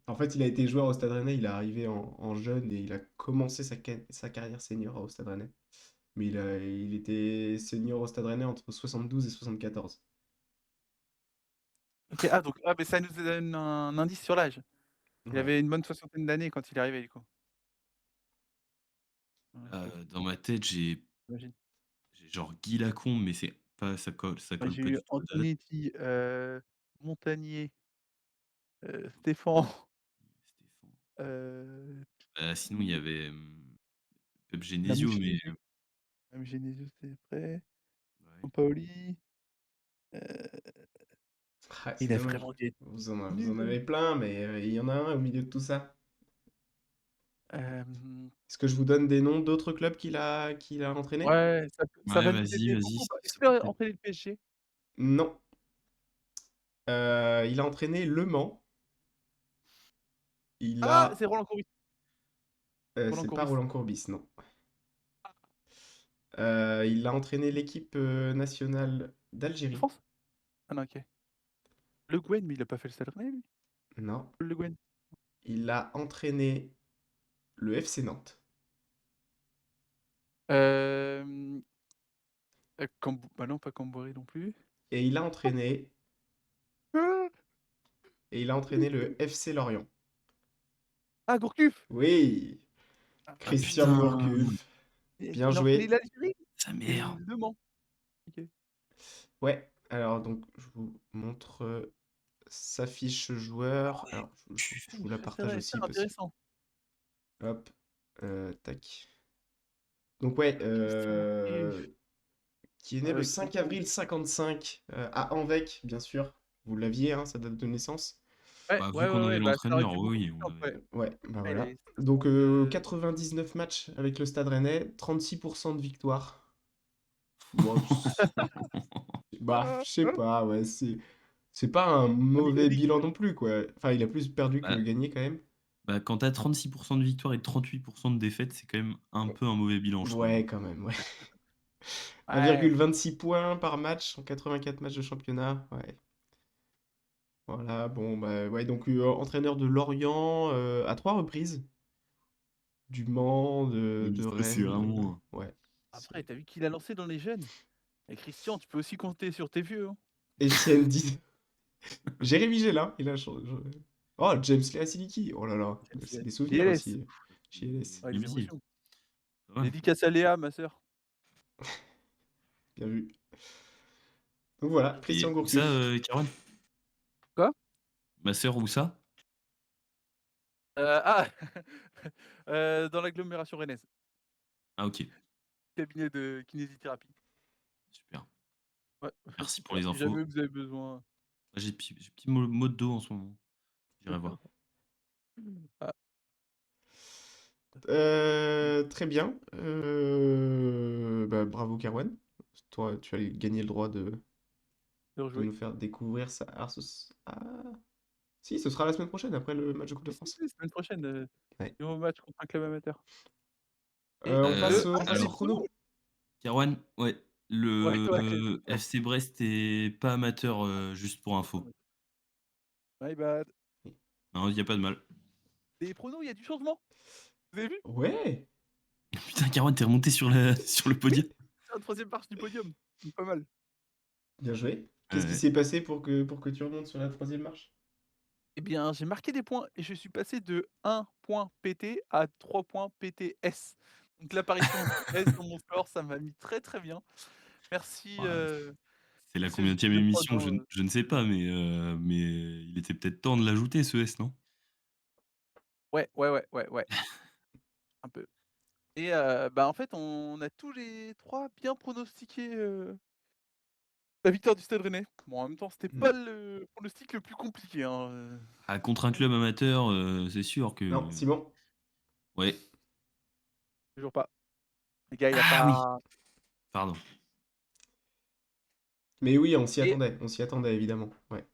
En fait, il a été joueur au Stade Rennais, il est arrivé en jeune et il a commencé sa carrière senior au Stade Rennais. Mais il était senior au Stade Rennais entre 72 et 74. OK, ah donc mais ça nous donne un indice sur l'âge. Il Ouais. avait une bonne soixantaine d'années quand il est arrivé, du coup? OK, Dans ma tête, j'imagine. j'ai genre Guy Lacombe, mais c'est pas ça Moi, colle j'ai pas eu du tout aux dates. Antonetti, Montagnier, Stéphane, Stéphane. heu, Sinon, il y avait, Pep Mamou Genesio, mais Genesio. Mamou Genesio, c'est prêt. ouais. Sampaoli, heu, Ah, c'est il a dommage. vraiment été Vous en nul. avez plein, mais il y en a un au milieu de tout ça. Hem, Est-ce que je vous donne des noms d'autres clubs qu'il a entraîné? ouais, ça Ouais, va nous vas-y, aider vas-y, beaucoup ou pas? Est-ce ça qu'il peut a peut-être entraîné le PSG? Non. Il a entraîné Le Mans. Il Ah! a. C'est Roland Courbis. Roland C'est pas Courbis. Roland Courbis, non. Il a entraîné l'équipe nationale De d'Algérie. France? Ah non, OK. Le Guen, mais il a pas fait le Stade Rennais, lui? Non. Le Guen? Il a entraîné le FC Nantes. Hem, Cambou bah non, pas Camboire non plus. Et il a entraîné, Ah! et il a entraîné le FC Lorient. Ah, Gourcuff! Oui, Ah, Ah Christian putain! Gourcuff. et Bien il a entraîné joué. l'Algérie Sa et mère! Le Mans. OK. Ouais, alors donc je vous montre sa fiche Ah joueur. ouais, Alors je Ouh, vous la ça, partage aussi c'est parce que. intéressant. Hop, tac. Donc ouais, Christian Gourcuff. qui est né Ah le ouais, 5 Congo. avril 55 à Anvec, bien sûr. Vous l'aviez, hein, sa date de naissance. Ouais, bah, vu ouais, qu'on ouais, avait ouais, bah, ça aurait l'entraîneur, été beaucoup oui, plus on simple, l'avait. ouais. Ouais, bah Ouais, voilà. ça se Donc compte, 99 matchs avec le Stade Rennais, 36% de victoire. Bon, bah, je sais pas, ouais, c'est pas un Il a mauvais dit bilan non plus, quoi. Enfin, il a plus perdu que Bah gagné quand même. bah, quand tu as 36 de victoire et 38 de défaite, c'est quand même un peu un mauvais bilan, je trouve, hein. Ouais, quand même, ouais. ouais. 1,26 points par match en 84 matchs de championnat. Ouais. Voilà, bon, bah, ouais, donc entraîneur de Lorient à 3 reprises. Du Mans, Oui, de ça, c'est Rennes. vraiment, Ouais. Après, tu as vu qu'il a lancé dans les jeunes? Et Christian, tu peux aussi compter sur tes vieux, hein. Etienne Di. Jérémy Gélin, il a changé. Oh, James Lea Siliki. Oh là là, c'est des souvenirs JLS. aussi. Chez LS. Ouais, les limite, émotions. ça va. Dédicace à Léa, ma sœur. Bien vu. Donc voilà, Christian Et où ça, Gourcuff. Caron? Quoi? Ma sœur, où ça? Ah! Dans l'agglomération rennaise, Ah OK, cabinet de kinésithérapie. super. Ouais, Merci pour voilà, les si infos. jamais vous avez besoin. J'ai petit maux de dos en ce moment. J'irai voir. Ah, Très bien. Bah, bravo, Kerwan. Toi, tu as gagné le droit de de rejouer. nous faire découvrir ça. Ah, si, ce sera la semaine prochaine, après le match de Coupe de Si, si, France. si, semaine prochaine, Ouais. nouveau match contre un club amateur. Et On passe le on ah, passe les au chrono. pronos! Carouane, ouais, Ouais, ouais, le pardon. FC Brest est pas amateur, juste pour info. My bad. Non, il y a pas de mal. Les pronos, il y a du changement. Vous avez vu? Ouais, Putain, Carouane, tu remonté sur le sur le Oui, podium? c'est la 3e marche du podium. Donc pas mal. bien joué. Ouais, Qu'est-ce qui ouais. s'est passé pour que tu remontes sur la troisième marche? Eh bien, j'ai marqué des points et je suis passé de 1 point PT à 3 points PTS. Donc l'apparition du S dans mon score, ça m'a mis très, très bien. Merci, Ouais, C'est la ce combienième style de prod, émission? hein, Je ne sais pas, mais il était peut-être temps de l'ajouter ce S, non? ouais, ouais, ouais, ouais, ouais, un peu et bah, en fait, on a tous les 3 bien pronostiqué, la victoire du Stade Rennais. Bon, en même temps, c'était Hmm. pas le pronostic le plus compliqué, hein, Ah, contre un club amateur, c'est sûr Non, que Simon. ouais. toujours pas. Le gars, il a Ah oui! pas Pardon. Mais oui, et on s'y attendait évidemment. Ouais.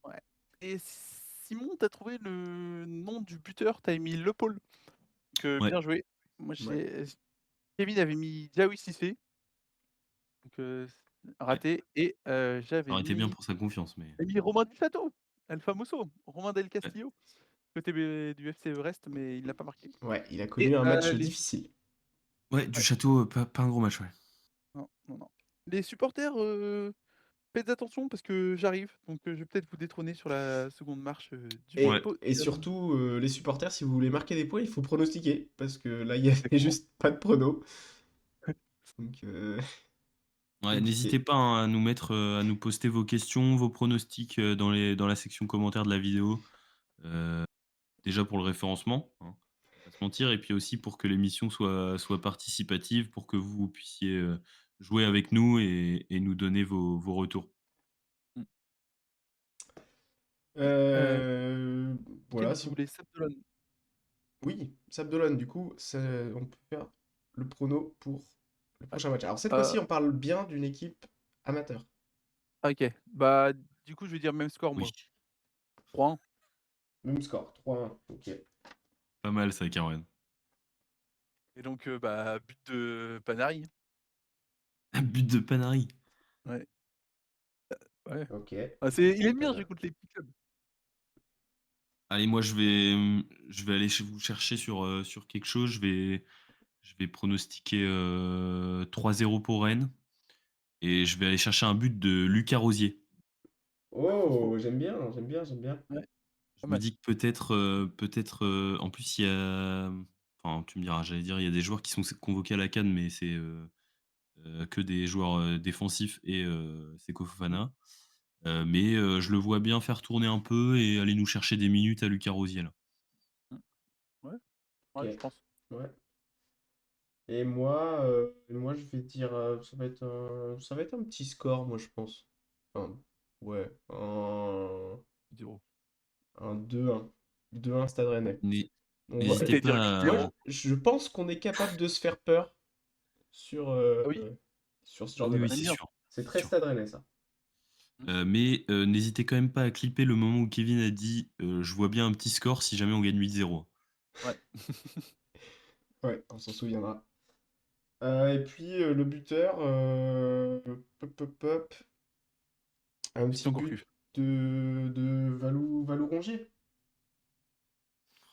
ouais et Simon, tu as trouvé le nom du buteur, tu avais mis Le Paul, donc Ouais, bien joué. Moi, Ouais. j'ai Kevin avait mis Diawy Cissé, donc ouais. raté et Ça aurait été bien pour sa confiance, mais j'avais mis Romain Duchâteau, El Famoso, Romain Del Ouais. Castillo, côté du FC Brest, mais il n'a pas marqué Ouais, il a et connu un match les difficile. ouais, du ouais, château, pas un gros match, ouais. non, non, non. Les supporters, faites attention parce que j'arrive, donc je vais peut-être vous détrôner sur la seconde marche, du Ouais. Et podium. surtout, les supporters, si vous voulez marquer des points, il faut pronostiquer. Parce que là, il y avait Exactement. juste pas de prono. Donc, Ouais, n'hésitez compliqué. pas, hein, à nous mettre, à nous poster vos questions, vos pronostics, dans la section commentaires de la vidéo. Heu, Déjà pour le référencement, hein, on va pas se mentir et puis aussi pour que l'émission soit participative, pour que vous puissiez, jouer avec nous et nous donner vos retours. Mmh et week-end, Voilà, vous voulez Sabdelone. oui, Sabdelone, du coup, on peut faire le prono pour le Ouais, prochain match. Alors, cette heu, fois-ci, on parle bien d'une équipe amateur. OK. Bah, du coup, je vais dire même score Oui, moi, 3-1 Même score, 3-1. Ok. pas mal ça, Caroline. et donc bah, but de Panari. Un but de Panary. Ouais, ouais. Ok. Ah, c'est il aime bien jouer Pana. contre les petits clubs. Allez, moi je vais aller vous chercher sur quelque chose. Je vais pronostiquer, 3-0 pour Rennes et je vais aller chercher un but de Lucas Rosier. Oh, j'aime bien, j'aime bien, j'aime bien. Ouais, Je pas me mal. dis que peut-être, en plus il y a enfin tu me diras, j'allais dire il y a des joueurs qui sont convoqués à la CAN, mais c'est, que des joueurs, défensifs et Seko Mmh, Fofana. Mais je le vois bien faire tourner un peu et aller nous chercher des minutes à Lucas Rosier là. mmh. Ouais, Ok. ouais, je pense. Ouais. Et moi, je vais dire, ça va être un petit score, moi, je pense. Enfin, ouais, Zéro. un 2-1. 2-1 Stade Rennais. N'hé On va, N'hésitez T'allais dire moi, pas je, à je pense qu'on est capable de se faire peur sur, ah oui, sur ce ah genre de oui, oui, on aime c'est match. bien. sûr, C'est c'est très sûr. Stade Rennais, ça. Mmh. Mais n'hésitez quand même pas à clipper le moment où Kevin a dit, «Je vois bien un petit score si jamais on gagne 8-0». Ouais. Ouais, on s'en souviendra. Et puis, le buteur, pop, pop, pop, un petit Christian but Gourcuff. de Valou Rongier.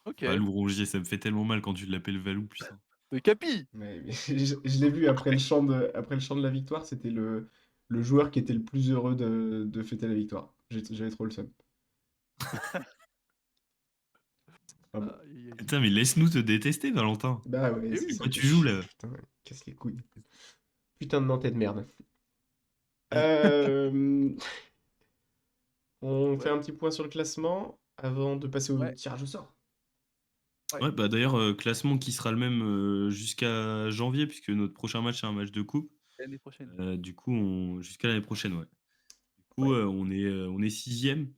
OK. Valou Rongier, ça me fait tellement mal quand tu l'appelles Valou, putain. De Capi! Mais je l'ai vu après le chant de la victoire, c'était le joueur qui était le plus heureux de fêter la victoire. J'avais trop le seum. Ah bon. Aïe, aïe, aïe. Putain, mais laisse-nous te détester, Valentin. Bah ouais, Eh c'est oui! ça Pourquoi me fait tu joues chier. là? Putain, casse les couilles. Putain de Nantais de merde. Euh, on fait Ouais, un petit point sur le classement avant de passer au ouais, tirage au sort. ouais, Ouais, bah, d'ailleurs, classement qui sera le même, jusqu'à janvier puisque notre prochain match, c'est un match de coupe. l'année prochaine. Du coup, on jusqu'à l'année prochaine, ouais. Du coup, Ouais. on est 6e,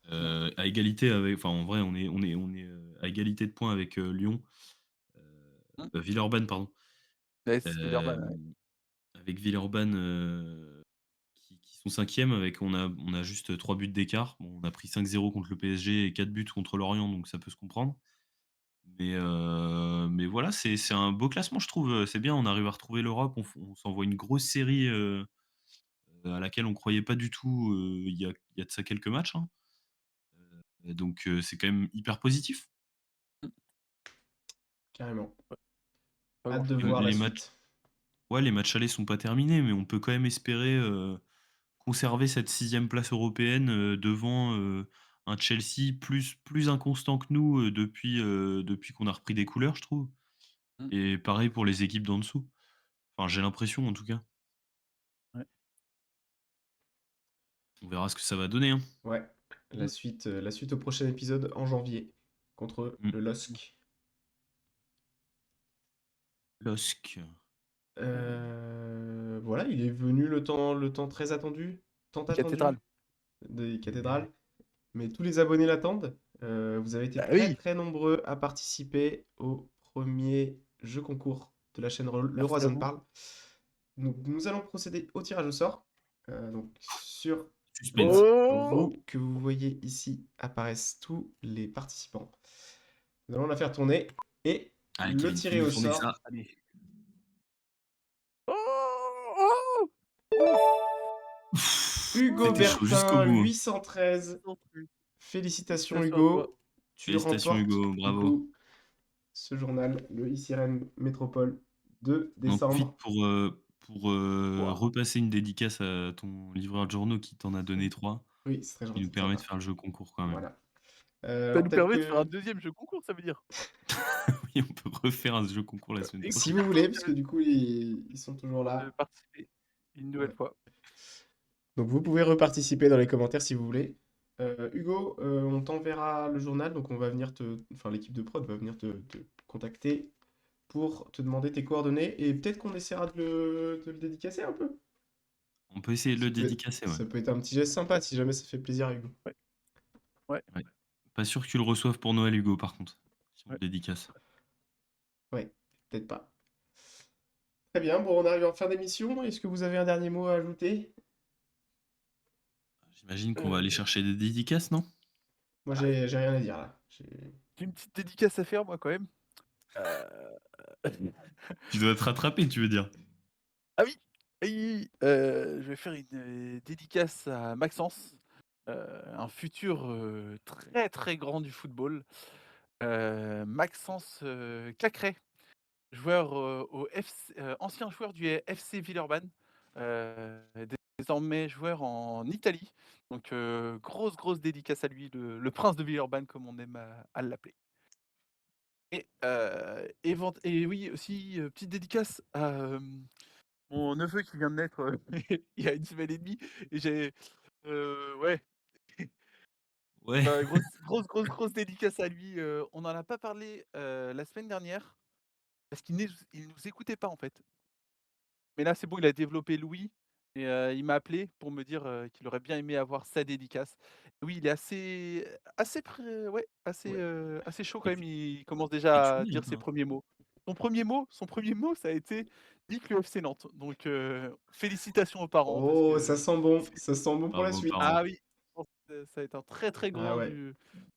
Ouais. à égalité avec enfin, en vrai, on est, à égalité de points avec, Lyon, Mmh. Villeurbanne, pardon. Yes, Villeurbanne, ouais. Hem, Avec Villeurbanne, qui sont 5e avec on a juste 3 buts d'écart. Bon, on a pris 5-0 contre le PSG et 4 buts contre Lorient, donc ça peut se comprendre. Mais voilà, c'est un beau classement, je trouve, c'est bien, on arrive à retrouver l'Europe, on s'envoie une grosse série, à laquelle on croyait pas du tout, il y a de ça quelques matchs, hein. Donc c'est quand même hyper positif. Mmh. Carrément. Ouais, pas Hâte de grand-chose à voir la Les matchs suite. Ouais, les matchs allers sont pas terminés, mais on peut quand même espérer, conserver cette 6e place européenne, devant, un Chelsea plus inconstant que nous, depuis qu'on a repris des couleurs, je trouve. mmh, Et pareil pour les équipes d'en dessous. Enfin, j'ai l'impression en tout cas. ouais. On verra ce que ça va donner, hein. Ouais, Mmh. la suite au prochain épisode en janvier contre Mmh. le LOSC. LOSC. Voilà, il est venu le temps très attendu, tant Cathédrale. attendu des cathédrales. Mais tous les abonnés l'attendent. Vous avez été Bah très oui, très nombreux à participer au premier jeu concours de la chaîne Le merci Roi à Zone vous. parle. Donc nous allons procéder au tirage au sort. Donc sur Suspense. Oh! roue que vous voyez ici apparaissent tous les participants. Nous allons la faire tourner et Allez, le Kevin, tirer fais-nous au tourner sort. ça. Allez. Oh! Ouf! Hugo C'était chaud jusqu'au Bertin, bout, hein. 813. Concentré. Félicitations Félicitations à toi. Hugo. Tu Félicitations, remportes Hugo, du bravo. coup ce journal, le iCRM Métropole de On en profite décembre. pour, Waouh! repasser une dédicace à ton livreur de journaux qui t'en a donné 3, Oui, c'est très ce qui nous gentil de sa permet de part. faire le jeu concours quand même. Voilà. Ça Alors nous peut-être permet de faire un que deuxième jeu concours, ça veut dire? Oui, on peut refaire un jeu concours la semaine si prochaine. vous Excitation voulez, parce que du intéressante coup ils sont toujours de là. participer une nouvelle Ouais. fois. Donc vous pouvez reparticiper dans les commentaires si vous voulez. Hugo, on t'enverra le journal, donc on va venir enfin l'équipe de prod va venir te contacter pour te demander tes coordonnées et peut-être qu'on essaiera de le dédicacer un peu. On peut essayer de Ça le peut être, dédicacer, ouais. ça peut être un petit geste sympa si jamais ça fait plaisir à Hugo. Ouais, ouais, Ouais. Pas sûr que tu le reçoives pour Noël, Hugo, par contre, si on ouais. le dédicace. Ouais, peut-être pas. Très bien, bon, on arrive en fin d'émission. Est-ce que vous avez un dernier mot à ajouter? J'imagine qu'on va aller Heu, chercher des dédicaces, non? Moi, ah, j'ai rien à dire là. j'ai une petite dédicace à faire moi quand même. Heu, Tu dois te rattraper, tu veux dire? ah oui, oui, je vais faire une, dédicace à Maxence, un futur, très, très grand du football. Maxence, Cacré, joueur, au FC ancien joueur du FC Villeurbanne, désormais joueur en Italie. Donc, grosse, grosse dédicace à lui, le prince de Villeurbanne comme on aime à l'appeler. Et oui aussi, petite dédicace à, mon neveu qui vient de naître, il y a 1 semaine et demie et ouais, Ouais. bah, grosse, grosse, grosse, grosse dédicace à lui, on n'en a pas parlé, la semaine dernière parce qu'il nous écoutait pas, en fait. Mais là, c'est bon, il a développé l'ouïe et il m'a appelé pour me dire, qu'il aurait bien aimé avoir sa dédicace. Oui, il est assez près ouais, Ouais. assez chaud quand Et même, puis il commence et tu déjà à dire mérites, ses hein. premiers mots. Son premier mot, ça a été: «Nique le FC Nantes», donc félicitations aux parents parce Oh, que ça sent bon pour la Bravo, suite. parents. ah oui, je pense que ça va être un très, très Ah grand ouais.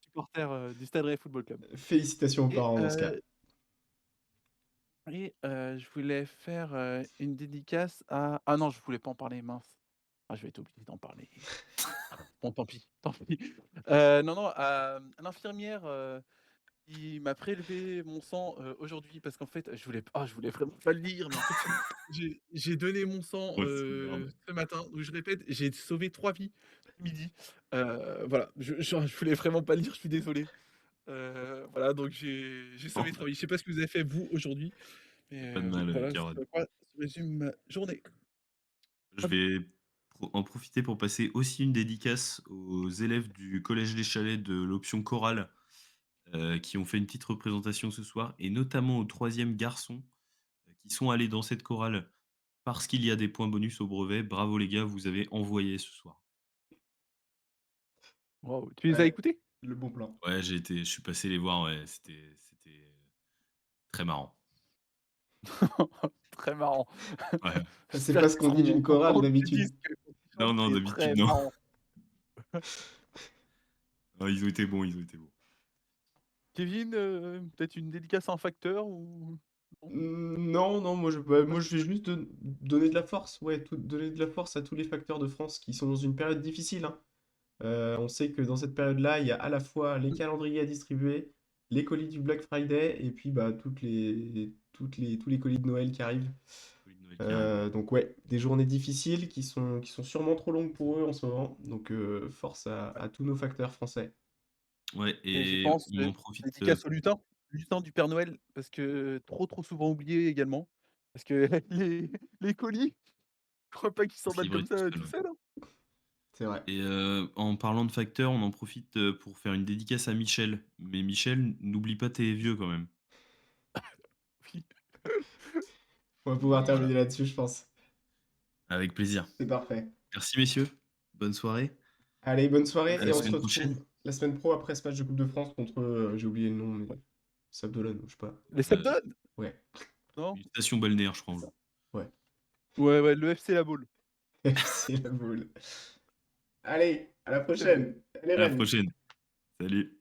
supporter, du Stade Rennais Football Club Félicitations aux et parents dans ce cas. heu je voulais faire, une dédicace à ah non, je voulais pas en parler, mince. Ah, je vais être obligé d'en parler. Bon, tant pis, tant pis. Non, non, à l'infirmière, qui m'a prélevé mon sang, aujourd'hui parce qu'en fait, je voulais vraiment pas le dire, mais en fait, j'ai donné mon sang, Ouais, c'est merde. ce matin. Donc je répète, j'ai sauvé 3 vies ce midi. Voilà, je voulais vraiment pas le dire, je suis désolé. Voilà, donc j'ai sauvé 3 vies. Je sais pas ce que vous avez fait vous aujourd'hui, Y a mais pas de mal, voilà ce Caron. à quoi se résume ma journée. Je À vous. vais en profiter pour passer aussi une dédicace aux élèves du collège des Chalets de l'option chorale, qui ont fait une petite représentation ce soir et notamment aux 3e garçons, qui sont allés dans cette chorale parce qu'il y a des points bonus au brevet. Bravo les gars, vous avez envoyé ce soir. Waouh, tu les as Ouais, écoutés? le bon plan. Ouais, je suis passé les voir, ouais, c'était très marrant. Très marrant. Ouais. C'est pas J'espère ce qu'ils qu'on dit seront d'une chorale contents que tu dises d'habitude. que quand ils Non, chantent, non, c'est d'habitude très non. marrant. Ouais, ils ont été bons, ils ont été bons. Kevin, peut-être une dédicace à un facteur ou non? Non, non, bah, Pas moi je vais spécialement? juste donner de la force, ouais, donner de la force à tous les facteurs de France qui sont dans une période difficile, hein. On sait que dans cette période-là, il y a à la fois les Mmh. calendriers à distribuer, les colis du Black Friday et puis bah, tous les colis de Noël qui arrivent. Colis de Noël qui arrive, ouais. Donc ouais, des journées difficiles qui sont sûrement trop longues pour eux en ce moment. Donc force à tous nos facteurs français. Ouais Et je et pense, on en profite, dédicace au lutin du Père Noël parce que trop, trop souvent oublié également. Parce que les colis, je crois pas qu'ils pour se s'emballent livrer comme tout ça seul, tout ouais. seuls, hein. C'est vrai. Et en parlant de facteurs, on en profite, pour faire une dédicace à Michel. Mais Michel, n'oublie pas tes vieux quand même. Oui. On va pouvoir Voilà, terminer là-dessus, je pense. avec plaisir. C'est parfait. Merci messieurs, bonne soirée, Allez, bonne soirée à et la on se semaine retrouve prochaine. la semaine pro après ce match de Coupe de France contre, j'ai oublié le nom, mais Sabdolan, je sais pas. Les Sabdones? Ouais, Non? Une station balnéaire, je crois. ouais. Ouais, le FC La Baule. FC La Boule. Allez, à la Salut. prochaine. Allez, À la Rennes. prochaine. Salut.